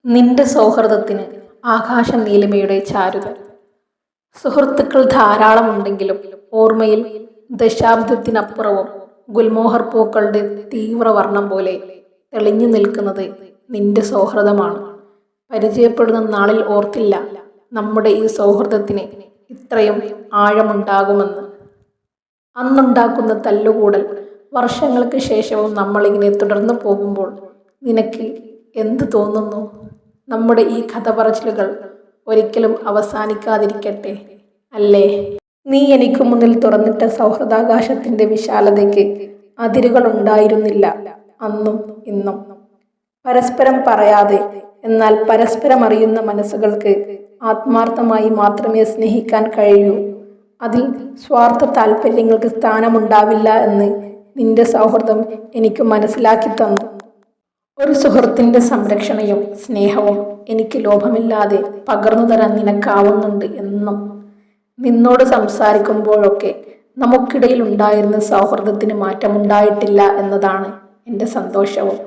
നിന്റെ സൗഹൃദത്തിന് ആകാശ നീലിമയുടെ ചാരുത. സുഹൃത്തുക്കൾ ധാരാളമുണ്ടെങ്കിലും ഓർമ്മയിൽ ദശാബ്ദത്തിനപ്പുറവും ഗുൽമോഹർ പൂക്കളുടെ തീവ്രവർണ്ണം പോലെ തെളിഞ്ഞു നിൽക്കുന്നത് നിന്റെ സൗഹൃദമാണ്. പരിചയപ്പെടുന്ന നാളിൽ ഓർത്തില്ല നമ്മുടെ ഈ സൗഹൃദത്തിന് ഇത്രയും ആഴമുണ്ടാകുമെന്ന്. അന്നുണ്ടാക്കുന്ന തല്ലുകൂടൽ വർഷങ്ങൾക്ക് ശേഷവും നമ്മളിങ്ങനെ തുടർന്നു പോകുമ്പോൾ നിനക്ക് എന്ത് തോന്നുന്നു? നമ്മുടെ ഈ കഥ പറച്ചിലുകൾ ഒരിക്കലും അവസാനിക്കാതിരിക്കട്ടെ, അല്ലേ? നീ എനിക്ക് മുന്നിൽ തുറന്നിട്ട സൗഹൃദാകാശത്തിൻ്റെ വിശാലതയ്ക്ക് അതിരുകളുണ്ടായിരുന്നില്ല അന്നും ഇന്നും. പരസ്പരം പറയാതെ എന്നാൽ പരസ്പരം അറിയുന്ന മനസ്സുകൾക്ക് ആത്മാർത്ഥമായി മാത്രമേ സ്നേഹിക്കാൻ കഴിയൂ. അതിൽ സ്വാർത്ഥ താല്പര്യങ്ങൾക്ക് സ്ഥാനമുണ്ടാവില്ല എന്ന് നിന്റെ സൗഹൃദം എനിക്ക് മനസ്സിലാക്കി തന്നു. ഒരു സുഹൃത്തിൻ്റെ സംരക്ഷണയും സ്നേഹവും എനിക്ക് ലോഭമില്ലാതെ പകർന്നു തരാൻ നിനക്കാവുന്നുണ്ട് എന്നും. നിന്നോട് സംസാരിക്കുമ്പോഴൊക്കെ നമുക്കിടയിൽ ഉണ്ടായിരുന്ന സൗഹൃദത്തിന് മാറ്റമുണ്ടായിട്ടില്ല എന്നതാണ് എൻ്റെ സന്തോഷവും.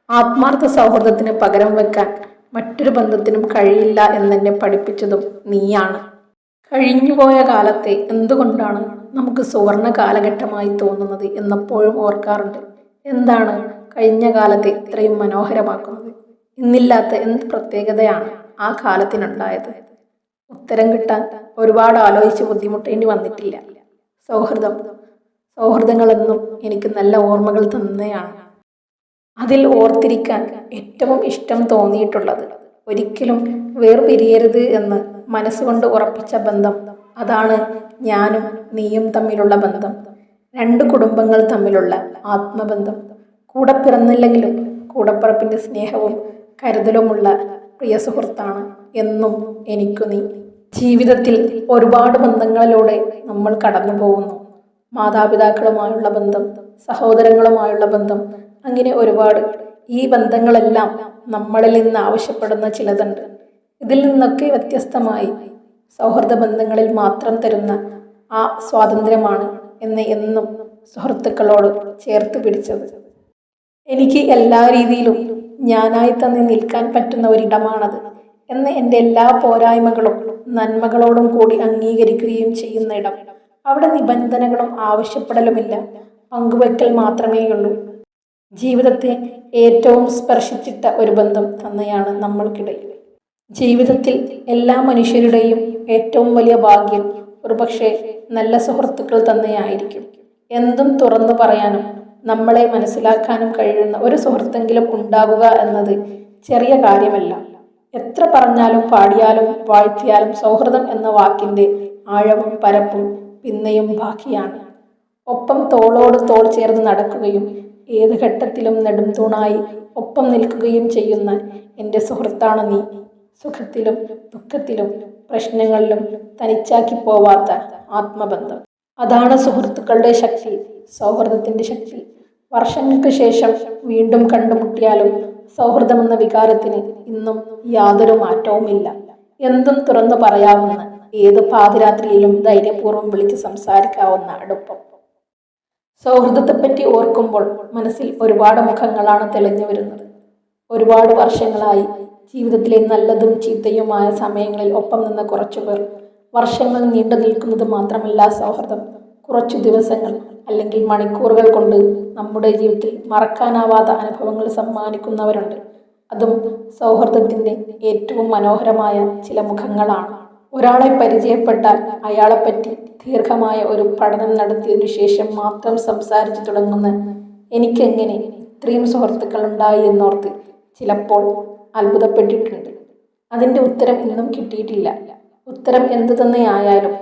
ആത്മാർത്ഥ സൗഹൃദത്തിന് പകരം വെക്കാൻ മറ്റൊരു ബന്ധത്തിനും കഴിയില്ല എന്നെന്നെ പഠിപ്പിച്ചതും നീയാണ്. കഴിഞ്ഞുപോയ കാലത്തെ എന്തുകൊണ്ടാണ് നമുക്ക് സുവർണ കാലഘട്ടമായി തോന്നുന്നത് എന്നപ്പോഴും ഓർക്കാറുണ്ട്. എന്താണ് കഴിഞ്ഞ കാലത്തെ ഇത്രയും മനോഹരമാക്കുന്നത്? ഇന്നില്ലാത്ത എന്ത് പ്രത്യേകതയാണ് ആ കാലത്തിനുണ്ടായത്? ഉത്തരം കിട്ടാൻ ഒരുപാട് ആലോചിച്ച് ബുദ്ധിമുട്ടേണ്ടി വന്നിട്ടില്ല. സൗഹൃദങ്ങളെന്നും എനിക്ക് നല്ല ഓർമ്മകൾ തന്നെയാണ്. അതിൽ ഓർത്തിരിക്കാൻ ഏറ്റവും ഇഷ്ടം തോന്നിയിട്ടുള്ളത് ഒരിക്കലും വേർപിരിയരുത് എന്ന് മനസ്സുകൊണ്ട് ഉറപ്പിച്ച ബന്ധം. അതാണ് ഞാനും നീയും തമ്മിലുള്ള ബന്ധം. രണ്ട് കുടുംബങ്ങൾ തമ്മിലുള്ള ആത്മബന്ധം. കൂടെ പിറന്നില്ലെങ്കിലും കൂടപ്പിറപ്പിൻ്റെ സ്നേഹവും കരുതലുമുള്ള പ്രിയ സുഹൃത്താണ് എന്നും എനിക്കു നീ. ജീവിതത്തിൽ ഒരുപാട് ബന്ധങ്ങളിലൂടെ നമ്മൾ കടന്നു പോകുന്നു. മാതാപിതാക്കളുമായുള്ള ബന്ധം, സഹോദരങ്ങളുമായുള്ള ബന്ധം, അങ്ങനെ ഒരുപാട്. ഈ ബന്ധങ്ങളെല്ലാം നമ്മളിൽ നിന്ന് ആവശ്യപ്പെടുന്ന ചിലതുണ്ട്. ഇതിൽ നിന്നൊക്കെ വ്യത്യസ്തമായി സൗഹൃദ ബന്ധങ്ങളിൽ മാത്രം തരുന്ന ആ സ്വാതന്ത്ര്യമാണ് എന്നെ എന്നും സുഹൃത്തുക്കളോട് ചേർത്ത് പിടിച്ചത്. എനിക്ക് എല്ലാ രീതിയിലും ഞാനായി തന്നെ നിൽക്കാൻ പറ്റുന്ന ഒരിടമാണത് എന്ന് എൻ്റെ എല്ലാ പോരായ്മകളും നന്മകളോടും കൂടി അംഗീകരിക്കുകയും ചെയ്യുന്ന ഇടം. അവിടെ നിബന്ധനകളും ആവശ്യപ്പെടലുമില്ല, പങ്കുവയ്ക്കൽ മാത്രമേയുള്ളൂ. ജീവിതത്തെ ഏറ്റവും സ്പർശിച്ചിട്ട ഒരു ബന്ധം തന്നെയാണ് നമ്മൾക്കിടയിൽ. ജീവിതത്തിൽ എല്ലാ മനുഷ്യരുടെയും ഏറ്റവും വലിയ ഭാഗ്യം ഒരുപക്ഷെ നല്ല സുഹൃത്തുക്കൾ തന്നെയായിരിക്കും. എന്തും തുറന്നു പറയാനും നമ്മളെ മനസ്സിലാക്കാനും കഴിയുന്ന ഒരു സുഹൃത്തെങ്കിലും ഉണ്ടാകുക എന്നത് ചെറിയ കാര്യമല്ല. എത്ര പറഞ്ഞാലും പാടിയാലും വാഴ്ത്തിയാലും സൗഹൃദം എന്ന വാക്കിൻ്റെ ആഴവും പരപ്പും പിന്നെയും ബാക്കിയാണ്. ഒപ്പം തോളോട് തോൾ ചേർന്ന് നടക്കുകയും ഏത് ഘട്ടത്തിലും നെടുംതൂണായി ഒപ്പം നിൽക്കുകയും ചെയ്യുന്ന എൻ്റെ സുഹൃത്താണ് നീ. സുഖത്തിലും ദുഃഖത്തിലും പ്രശ്നങ്ങളിലും തനിച്ചാക്കി പോവാത്ത ആത്മബന്ധം. അതാണ് സുഹൃത്തുക്കളുടെ ശക്തി, സൗഹൃദത്തിൻ്റെ ശക്തി. വർഷങ്ങൾക്ക് ശേഷം വീണ്ടും കണ്ടുമുട്ടിയാലും സൗഹൃദമെന്ന വികാരത്തിന് ഇന്നും യാതൊരു മാറ്റവുമില്ല. എന്തും തുറന്നു പറയാവുന്ന, ഏത് പാതിരാത്രിയിലും ധൈര്യപൂർവ്വം വിളിച്ച് സംസാരിക്കാവുന്ന അടുപ്പം. സൗഹൃദത്തെപ്പറ്റി ഓർക്കുമ്പോൾ മനസ്സിൽ ഒരുപാട് മുഖങ്ങളാണ് തെളിഞ്ഞു വരുന്നത്. ഒരുപാട് വർഷങ്ങളായി ജീവിതത്തിലെ നല്ലതും ചീത്തയുമായ സമയങ്ങളിൽ ഒപ്പം നിന്ന കുറച്ചുപേർ. വർഷങ്ങൾ നീണ്ടു നിൽക്കുന്നത് മാത്രമല്ല സൗഹൃദം, കുറച്ചു ദിവസങ്ങൾ അല്ലെങ്കിൽ മണിക്കൂറുകൾ കൊണ്ട് നമ്മുടെ ജീവിതത്തിൽ മറക്കാനാവാത്ത അനുഭവങ്ങൾ സമ്മാനിക്കുന്നവരുണ്ട്. അതും സൗഹൃദത്തിൻ്റെ ഏറ്റവും മനോഹരമായ ചില മുഖങ്ങളാണ്. ഒരാളെ പരിചയപ്പെട്ടാൽ അയാളെപ്പറ്റി ദീർഘമായ ഒരു പഠനം നടത്തിയതിനു ശേഷം മാത്രം സംസാരിച്ചു തുടങ്ങുന്ന എനിക്കെങ്ങനെ ഇത്രയും സുഹൃത്തുക്കൾ ഉണ്ടായി എന്നോർത്ത് ചിലപ്പോൾ അത്ഭുതപ്പെട്ടിട്ടുണ്ട്. അതിൻ്റെ ഉത്തരം ഇന്നും കിട്ടിയിട്ടില്ല. ഉത്തരം എന്തു തന്നെയായാലും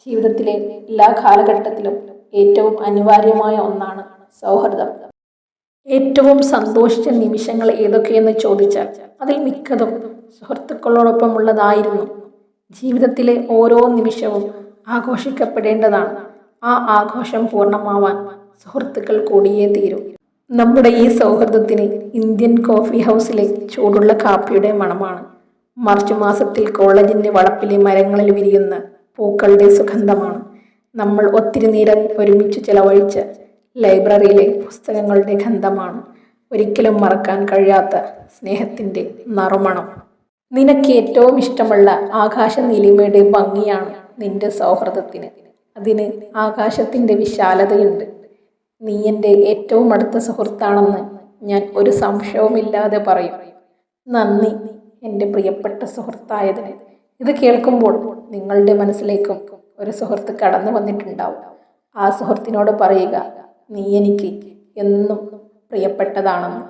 ജീവിതത്തിലെ എല്ലാ കാലഘട്ടത്തിലും ഏറ്റവും അനിവാര്യമായ ഒന്നാണ് സൗഹൃദം. ഏറ്റവും സന്തോഷിച്ച നിമിഷങ്ങൾ ഏതൊക്കെയെന്ന് ചോദിച്ചാൽ അതിൽ മിക്കതും സുഹൃത്തുക്കളോടൊപ്പമുള്ളതായിരുന്നു. ജീവിതത്തിലെ ഓരോ നിമിഷവും ആഘോഷിക്കപ്പെടേണ്ടതാണ്. ആ ആഘോഷം പൂർണ്ണമാവാൻ സുഹൃത്തുക്കൾ കൂടിയേ തീരൂ. നമ്മുടെ ഈ സൗഹൃദത്തിന് ഇന്ത്യൻ കോഫി ഹൗസിലെ ചൂടുള്ള കാപ്പിയുടെ മണമാണ്. മാർച്ച് മാസത്തിൽ കോളേജിൻ്റെ വളപ്പിലെ മരങ്ങളിൽ വിരിയുന്ന പൂക്കളുടെ സുഗന്ധമാണ്. നമ്മൾ ഒത്തിരി നേരം ഒരുമിച്ച് ചെലവഴിച്ച ലൈബ്രറിയിലെ പുസ്തകങ്ങളുടെ ഗന്ധമാണ്. ഒരിക്കലും മറക്കാൻ കഴിയാത്ത സ്നേഹത്തിൻ്റെ നറുമണം. നിനക്ക് ഏറ്റവും ഇഷ്ടമുള്ള ആകാശ നീലിമയുടെ ഭംഗിയാണ് നിന്റെ സൗഹൃദത്തിന്. അതിന് ആകാശത്തിൻ്റെ വിശാലതയുണ്ട്. നീ എൻ്റെ ഏറ്റവും അടുത്ത സുഹൃത്താണെന്ന് ഞാൻ ഒരു സംശയവുമില്ലാതെ പറയും. നന്ദി എൻ്റെ പ്രിയപ്പെട്ട സുഹൃത്തായതിന്. ഇത് കേൾക്കുമ്പോൾ നിങ്ങളുടെ മനസ്സിലേക്കും ഒരു സുഹൃത്ത് കടന്നു വന്നിട്ടുണ്ടാവും. ആ സുഹൃത്തിനോട് പറയുക, നീ എനിക്ക് എന്നും പ്രിയപ്പെട്ടതാണെന്ന്.